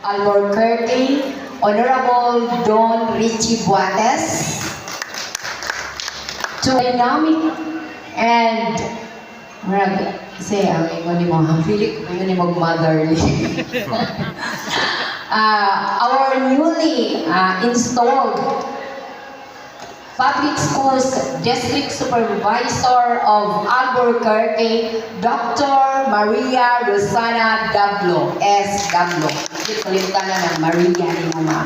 Albuquerque, Honorable Don Richie Buates, to dynamic and say ang ingon ni mo Philip ingon ni motherly. Our newly installed Public Schools District Supervisor of Albuquerque, Dr. Maria Rosana Dablo, S. Dablo. Kalimutan na ng Maria ni Mama.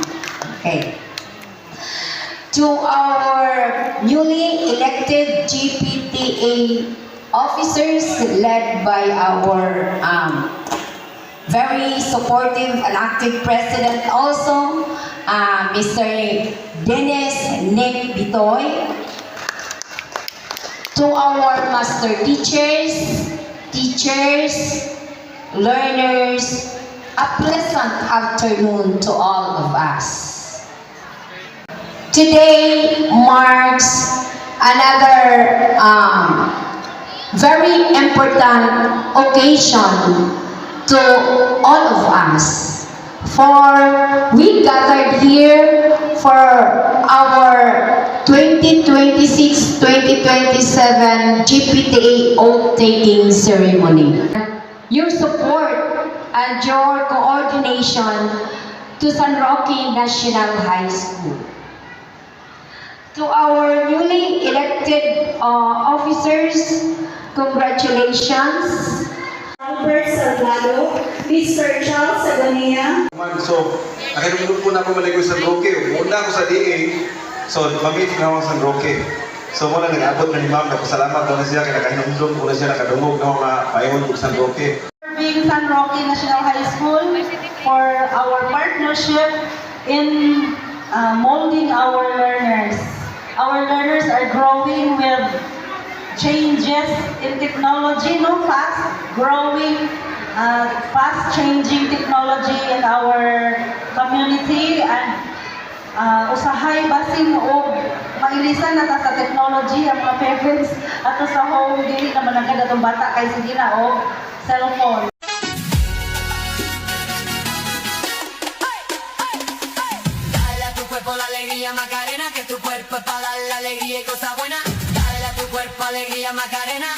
Okay. To our newly elected GPTA officers led by our very supportive and active president also, Mr. Dennis Nick Bitoy. To our master teachers, learners, a pleasant afternoon to all of us. Today marks another very important occasion to all of us. For we gathered here for our 2026-2027 GPTA oath-taking ceremony. Your support and your coordination to San Roque National High School. To our newly elected officers, congratulations. Albert Salgado, Mr. Charles Agonia. So, nakinumulog po na ako maligo sa San Roque. Muna ako sa DA, so mamit na ako sa San Roque. So, muna nag-abot na ni Ma'am, napasalamat ko na siya, kaya nakinumulog ko na siya, nakadungog na mga payon ko sa San Roque. Serving San Roque National High School for our partnership in molding our learners. Our learners are growing with changes in technology, fast-growing, fast-changing technology in our community, and usahay basin o mailisan na ta sa technology ang mga parents at sa home dili naman ang kada bata kay sige na o cellphone. La alegría Macarena, que tu cuerpo es para dar la alegría y cosa buena. Dale a tu cuerpo alegría Macarena.